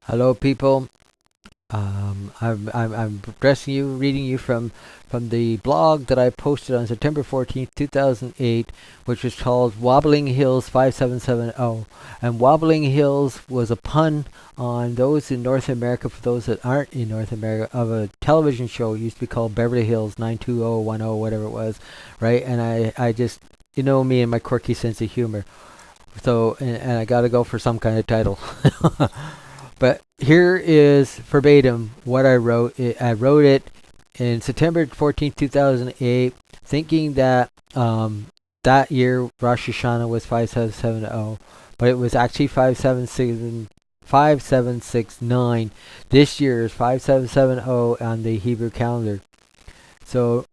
Hello, people. I'm addressing you, reading you from the blog that I posted on September 14th, 2008, which was called Wobbling Hills 5770. And Wobbling Hills was a pun on those in North America, for those that aren't in North America, of a television show used to be called Beverly Hills 92010, whatever it was, right? And I just, me and my quirky sense of humor. So, and I got to go for some kind of title. But here is verbatim what I wrote. I wrote it in September 14th, 2008, thinking that that year Rosh Hashanah was 5770, but it was actually 5769. This year is 5770 on the Hebrew calendar. So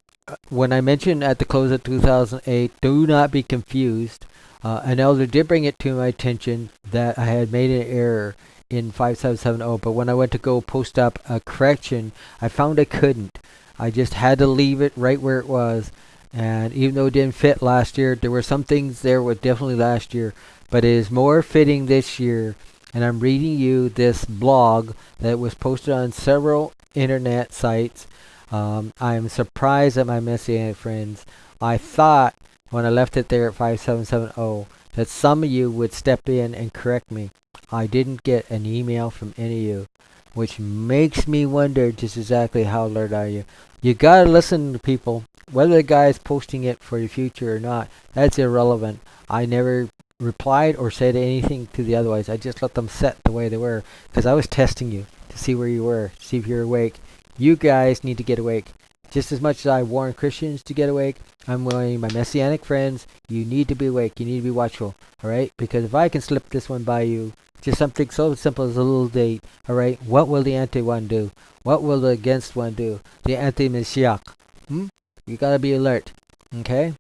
when I mentioned at the close of 2008, do not be confused. An elder did bring it to my attention that I had made an error in 5770, but when I went to go post up a correction, I found I couldn't. I just had to leave it right where it was. And even though it didn't fit last year, there were some things there were definitely last year, but it is more fitting this year. And I'm reading you this blog that was posted on several internet sites. I'm surprised at my Messianic friends. I thought when I left it there at 5770 that some of you would step in and correct me. I didn't get an email from any of you, which makes me wonder just exactly how alert are you. You gotta listen to people. Whether the guy's posting it for the future or not, that's irrelevant. I never replied or said anything to the otherwise. I just let them set the way they were, because I was testing you to see where you were, see if you're awake. You guys need to get awake. Just as much as I warn Christians to get awake, I'm warning my Messianic friends, you need to be awake. You need to be watchful. Alright? Because if I can slip this one by you, just something so simple as a little date. Alright? What will the anti-one do? What will the against one do? The anti-Mashiach. You gotta be alert. Okay?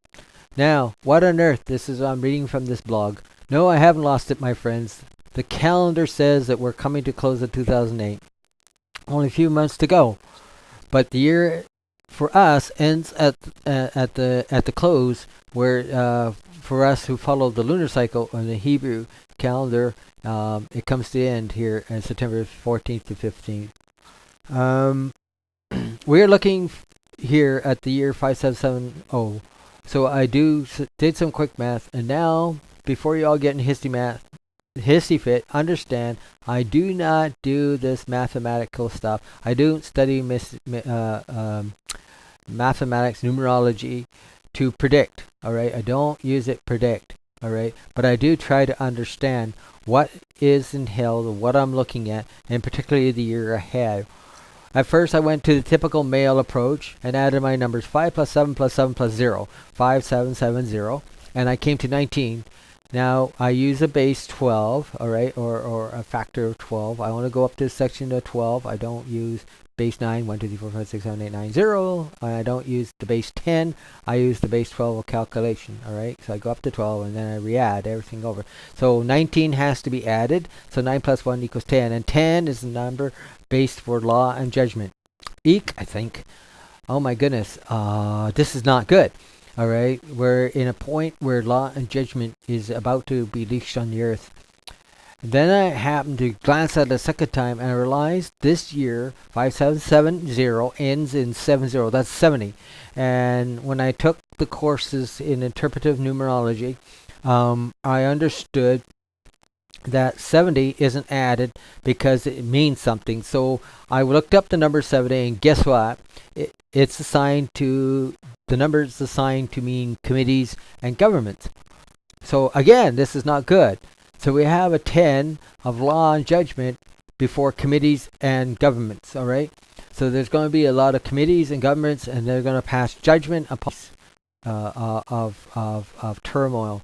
Now, what on earth? This is I'm reading from this blog. No, I haven't lost it, my friends. The calendar says that we're coming to close of 2008. Only a few months to go. But the year for us ends at the close, where for us who follow the lunar cycle on the Hebrew calendar, it comes to the end here on September 14th to 15th. We're looking here at the year 5770. So I did some quick math, and now before you all get in hissy fit, understand I do not do this mathematical stuff. I don't study mathematics, numerology to predict. All right, I don't use it predict. All right, but I do try to understand what is entailed, what I'm looking at, and particularly the year ahead. At first, I went to the typical male approach and added my numbers 5 plus 7 plus 7 plus 0, 5770, and I came to 19. Now, I use a base 12, all right, or a factor of 12. I want to go up to the section of 12. I don't use base 9, 1, 2, 3, 4, 5, 6, 7, 8, 9, 0. I don't use the base 10. I use the base 12 of calculation, all right? So I go up to 12, and then I re-add everything over. So 19 has to be added. So 9 plus 1 equals 10, and 10 is the number based for law and judgment. Eek, I think. Oh my goodness, this is not good. All right, we're in a point where law and judgment is about to be leashed on the earth. And then I happened to glance at it a second time, and I realized this year 5770 ends in 70. That's 70. And when I took the courses in interpretive numerology, I understood that 70 isn't added because it means something. So I looked up the number 70, and guess what? It's assigned to, the number is assigned to mean committees and governments. So again, this is not good. So we have a 10 of law and judgment before committees and governments, all right? So there's going to be a lot of committees and governments, and they're going to pass judgment upon of turmoil.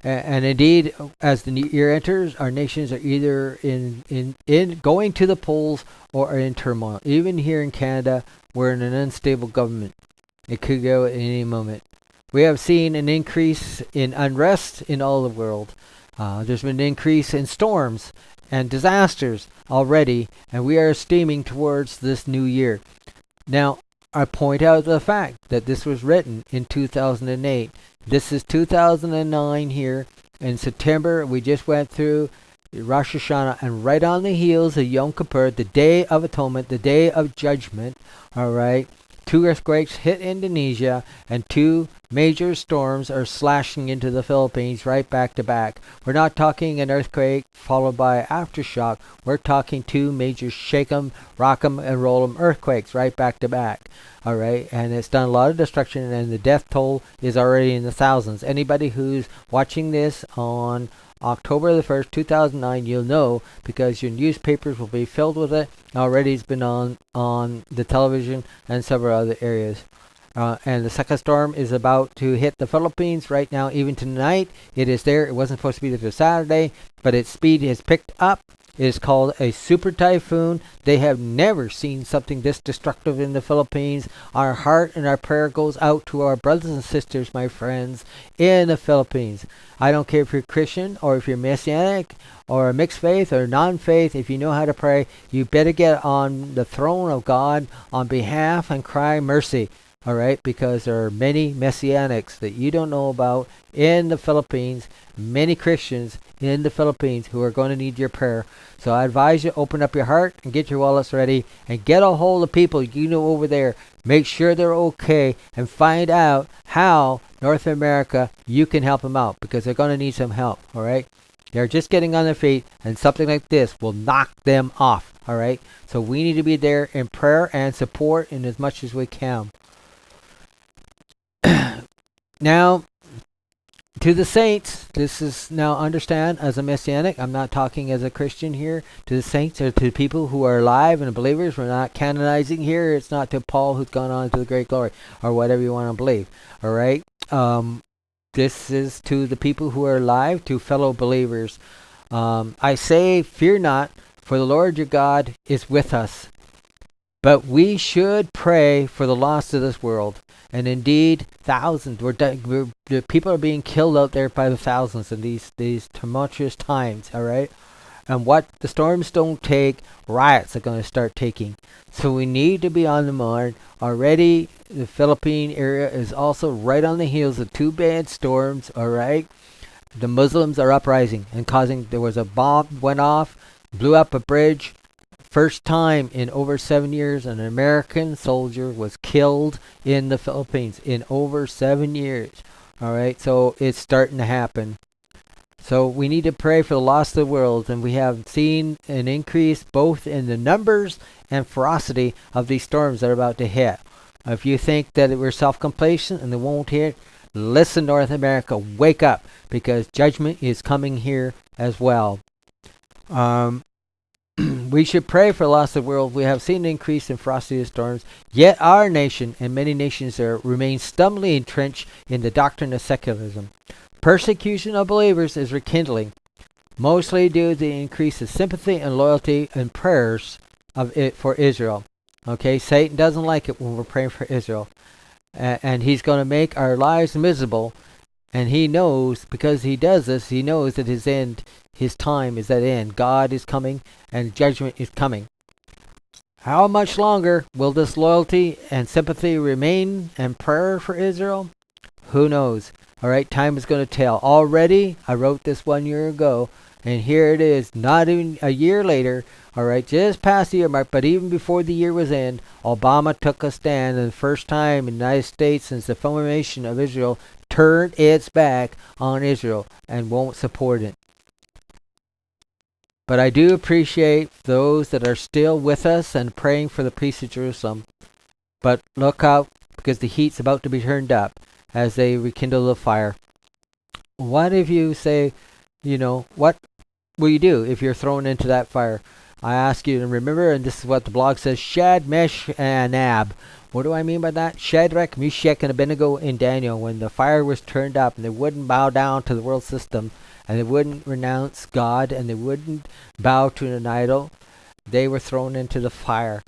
And indeed, as the new year enters, our nations are either in going to the polls or are in turmoil. Even here in Canada, we're in an unstable government. It could go at any moment. We have seen an increase in unrest in all the world. There's been an increase in storms and disasters already, and we are steaming towards this new year. Now, I point out the fact that this was written in 2008. This is 2009 here. In September, we just went through Rosh Hashanah, and right on the heels of Yom Kippur, the Day of Atonement, the Day of Judgment. All right, 2 earthquakes hit Indonesia, and 2 major storms are slashing into the Philippines right back to back. We're not talking an earthquake followed by aftershock. We're talking 2 major shake 'em, rock 'em, and roll 'em earthquakes right back to back. All right, and it's done a lot of destruction, and the death toll is already in the thousands. Anybody who's watching this on October the 1st, 2009, you'll know because your newspapers will be filled with it. Already it's been on the television and several other areas. And the second storm is about to hit the Philippines right now. Even tonight, it is there. It wasn't supposed to be there till Saturday, but its speed has picked up. It is called a super typhoon. They have never seen something this destructive in the Philippines. Our heart and our prayer goes out to our brothers and sisters, my friends, in the Philippines. I don't care if you're Christian or if you're Messianic or a mixed faith or non-faith. If you know how to pray, you better get on the throne of God on behalf and cry mercy. All right, because there are many Messianics that you don't know about in the Philippines, many Christians in the Philippines who are going to need your prayer. So I advise you, open up your heart and get your wallets ready and get a hold of people you know over there. Make sure they're okay and find out how North America you can help them out because they're going to need some help. All right, they're just getting on their feet, and something like this will knock them off. All right, so we need to be there in prayer and support in as much as we can. Now, to the saints, this is now understand as a Messianic. I'm not talking as a Christian here. To the saints or to people who are alive and believers. We're not canonizing here. It's not to Paul who's gone on to the great glory or whatever you want to believe. All right. This is to the people who are alive, to fellow believers. I say, fear not, for the Lord your God is with us. But we should pray for the lost of this world. And indeed, thousands. The people are being killed out there by the thousands in these tumultuous times. All right, and what the storms don't take, riots are going to start taking. So we need to be on the mark. Already, the Philippine area is also right on the heels of 2 bad storms. All right, the Muslims are uprising and causing. There was a bomb went off, blew up a bridge. First time in over 7 years an American soldier was killed in the Philippines in over 7 years. All right, so it's starting to happen. So we need to pray for the lost of the world, and we have seen an increase both in the numbers and ferocity of these storms that are about to hit. If you think that we're self-complacent and they won't hit, listen, North America, wake up, because judgment is coming here as well. We should pray for the lost of the world. We have seen an increase in ferocity of storms, yet our nation and many nations there remain stubbornly entrenched in the doctrine of secularism. Persecution of believers is rekindling, mostly due to the increase of sympathy and loyalty and prayers of it for Israel. Okay, Satan doesn't like it when we're praying for Israel, and he's going to make our lives miserable. And he knows, because he does this, he knows that his end, his time is at end. God is coming and judgment is coming. How much longer will this loyalty and sympathy remain and prayer for Israel? Who knows? All right, time is going to tell. Already, I wrote this 1 year ago, and here it is, not even a year later. All right, just past the year mark, but even before the year was in, Obama took a stand, and the first time in the United States since the formation of Israel turned its back on Israel and won't support it. But I do appreciate those that are still with us and praying for the peace of Jerusalem. But look out, because the heat's about to be turned up as they rekindle the fire. What if you say, what will you do if you're thrown into that fire? I ask you to remember, and this is what the blog says, Shad, Mesh, and Ab. What do I mean by that? Shadrach, Meshach, and Abednego in Daniel, when the fire was turned up and they wouldn't bow down to the world system, and they wouldn't renounce God, and they wouldn't bow to an idol, they were thrown into the fire.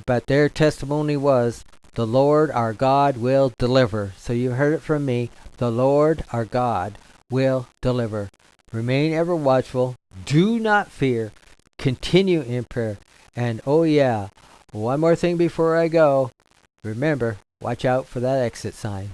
But their testimony was, the Lord our God will deliver. So you heard it from me. The Lord our God will deliver. Remain ever watchful. Do not fear. Continue in prayer. And oh yeah, one more thing before I go. Remember, watch out for that exit sign.